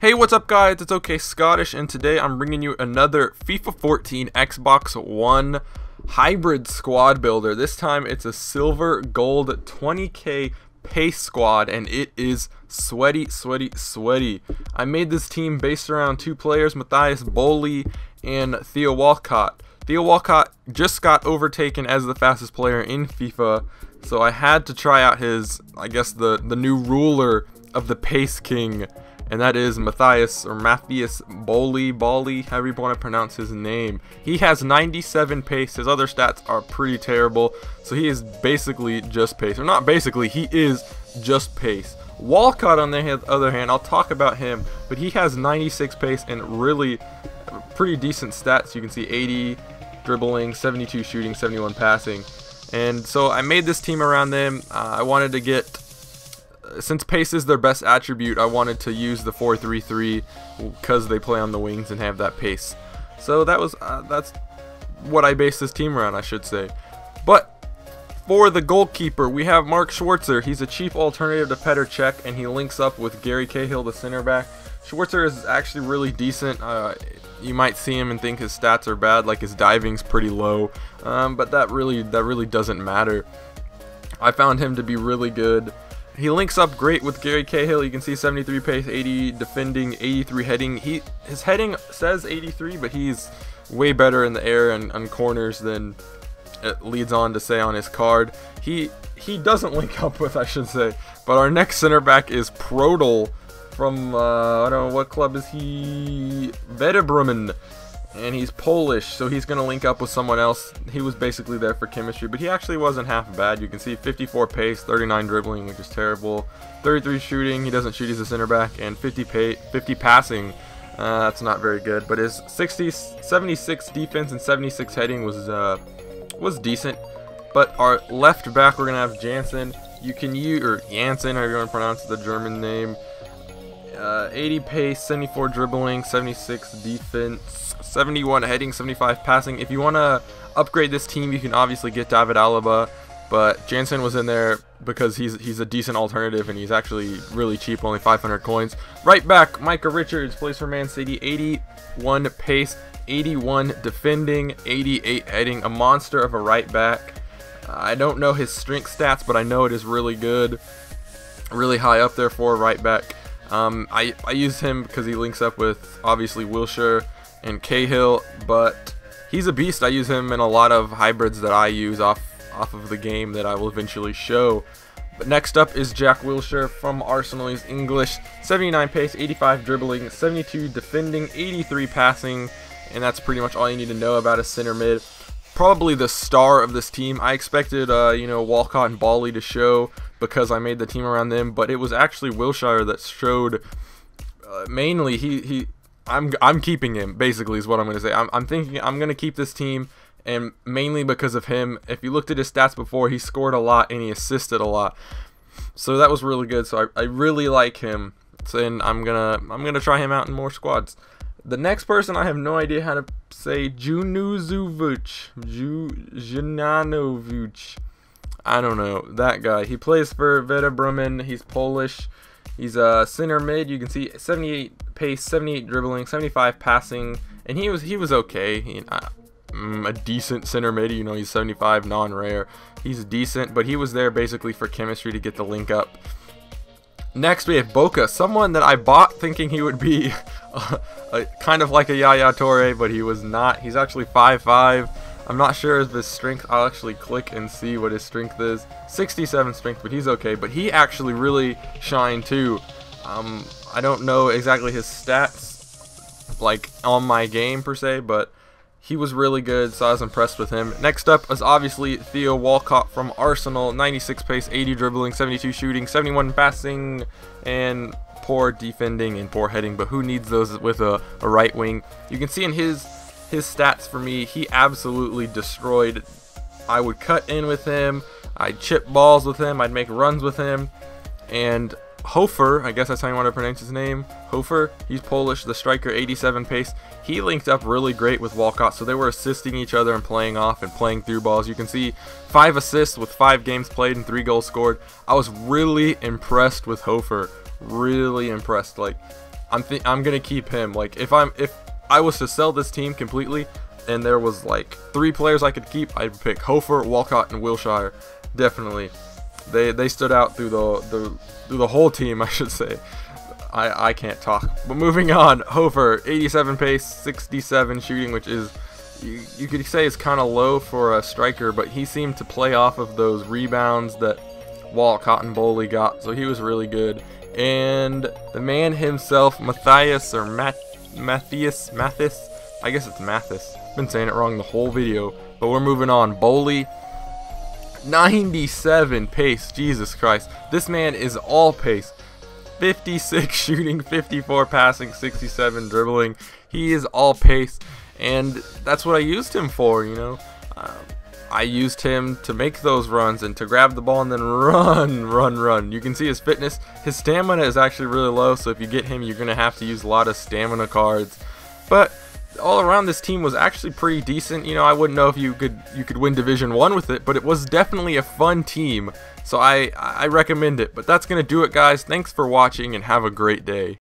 Hey, what's up guys, it's OKScottish, and today I'm bringing you another FIFA 14 Xbox One hybrid squad builder. This time it's a silver gold 20k pace squad, and it is sweaty. I made this team based around two players, Bolly and Walcott. Walcott just got overtaken as the fastest player in FIFA, so I had to try out his, I guess, the new ruler of the pace king. And that is Matthias Bolly, however you want to pronounce his name. He has 97 pace. His other stats are pretty terrible. So he is basically just pace. Or not basically, he is just pace. Walcott, on the other hand, I'll talk about him. But he has 96 pace and really pretty decent stats. You can see 80 dribbling, 72 shooting, 71 passing. And so I made this team around them. I wanted to get... Since pace is their best attribute, I wanted to use the 4-3-3 because they play on the wings and have that pace. So that's what I based this team around, I should say. But for the goalkeeper, we have Mark Schwarzer. He's a cheap alternative to Petr Cech, and he links up with Gary Cahill, the center back. Schwarzer is actually really decent. You might see him and think his stats are bad, like his diving's pretty low, but that really doesn't matter. I found him to be really good. He links up great with Gary Cahill. You can see 73 pace, 80 defending, 83 heading. His heading says 83, but he's way better in the air and on corners than it leads on to say on his card. He doesn't link up with, I should say. But our next center back is Prodel from I don't know what club is he, Werder Bremen. And he's Polish, so he's going to link up with someone else. He was basically there for chemistry, but he actually wasn't half bad. You can see 54 pace, 39 dribbling, which is terrible, 33 shooting, he doesn't shoot, he's a center back, and 50 passing. That's not very good, but his 76 defense and 76 heading was decent. But our left back, we're going to have Jansen. You can use, or Jansen, however you want to pronounce the German name. 80 pace, 74 dribbling, 76 defense, 71 heading, 75 passing. If you want to upgrade this team, you can obviously get David Alaba, but Jansen was in there because he's a decent alternative, and he's actually really cheap, only 500 coins. Right back, Micah Richards plays for Man City, 81 pace, 81 defending, 88 heading, a monster of a right back. I don't know his strength stats, but I know it is really good, really high up there for a right back. I use him because he links up with, obviously, Wilshere and Cahill, but he's a beast. I use him in a lot of hybrids that I use off of the game that I will eventually show. But next up is Jack Wilshere from Arsenal. He's English, 79 pace, 85 dribbling, 72 defending, 83 passing, and that's pretty much all you need to know about a center mid. Probably the star of this team. I expected, Walcott and Bolly to show because I made the team around them, but it was actually Wilshere that showed. Mainly, I'm keeping him. Basically, is what I'm going to say. I'm thinking I'm going to keep this team, and mainly because of him. If you looked at his stats before, he scored a lot and he assisted a lot, so that was really good. So I really like him. So and I'm gonna try him out in more squads. The next person, I have no idea how to say, Junanovic. I don't know, that guy. He plays for Werder Bremen. He's Polish. He's a center mid. You can see 78 pace, 78 dribbling, 75 passing, and he was okay. A decent center mid. You know, he's 75, non-rare. He's decent, but he was there basically for chemistry to get the link up. Next, we have Boca, someone that I bought thinking he would be kind of like a Yaya Toure, but he was not. He's actually 5'5". I'm not sure of his strength. I'll actually click and see what his strength is. 67 strength, but he's okay. But he actually really shined too. I don't know exactly his stats, like on my game per se, but he was really good, so I was impressed with him. Next up is obviously Walcott from Arsenal, 96 pace, 80 dribbling, 72 shooting, 71 passing, and poor defending and poor heading. But who needs those with a right wing? You can see in his stats for me, he absolutely destroyed. I would cut in with him, I'd chip balls with him, I'd make runs with him. And Hofer, I guess that's how you want to pronounce his name, Hofer, he's Polish, the striker, 87 pace. He linked up really great with Walcott, so they were assisting each other and playing off and playing through balls. You can see 5 assists with 5 games played and 3 goals scored. I was really impressed with Hofer, really impressed. Like, I'm gonna keep him. Like if I was to sell this team completely and there was like 3 players I could keep, I'd pick Hofer, Walcott, and Wilshere. Definitely, they stood out through the whole team, I should say. I can't talk. But moving on, Hofer, 87 pace, 67 shooting, which is, you could say is kind of low for a striker, but he seemed to play off of those rebounds that Walcott and Bolly got, so he was really good. And the man himself, Matthias, or Matthias, I guess it's Mathis. Been saying it wrong the whole video, but we're moving on. Bolly, 97 pace, Jesus Christ. This man is all pace. 56 shooting, 54 passing, 67 dribbling. He is all pace, and that's what I used him for, you know. I used him to make those runs and to grab the ball and then run. You can see his fitness. His stamina is actually really low, so if you get him, you're going to have to use a lot of stamina cards. But all around, this team was actually pretty decent. You know, I wouldn't know if you could win Division 1 with it, but it was definitely a fun team. So I recommend it. But that's going to do it, guys. Thanks for watching and have a great day.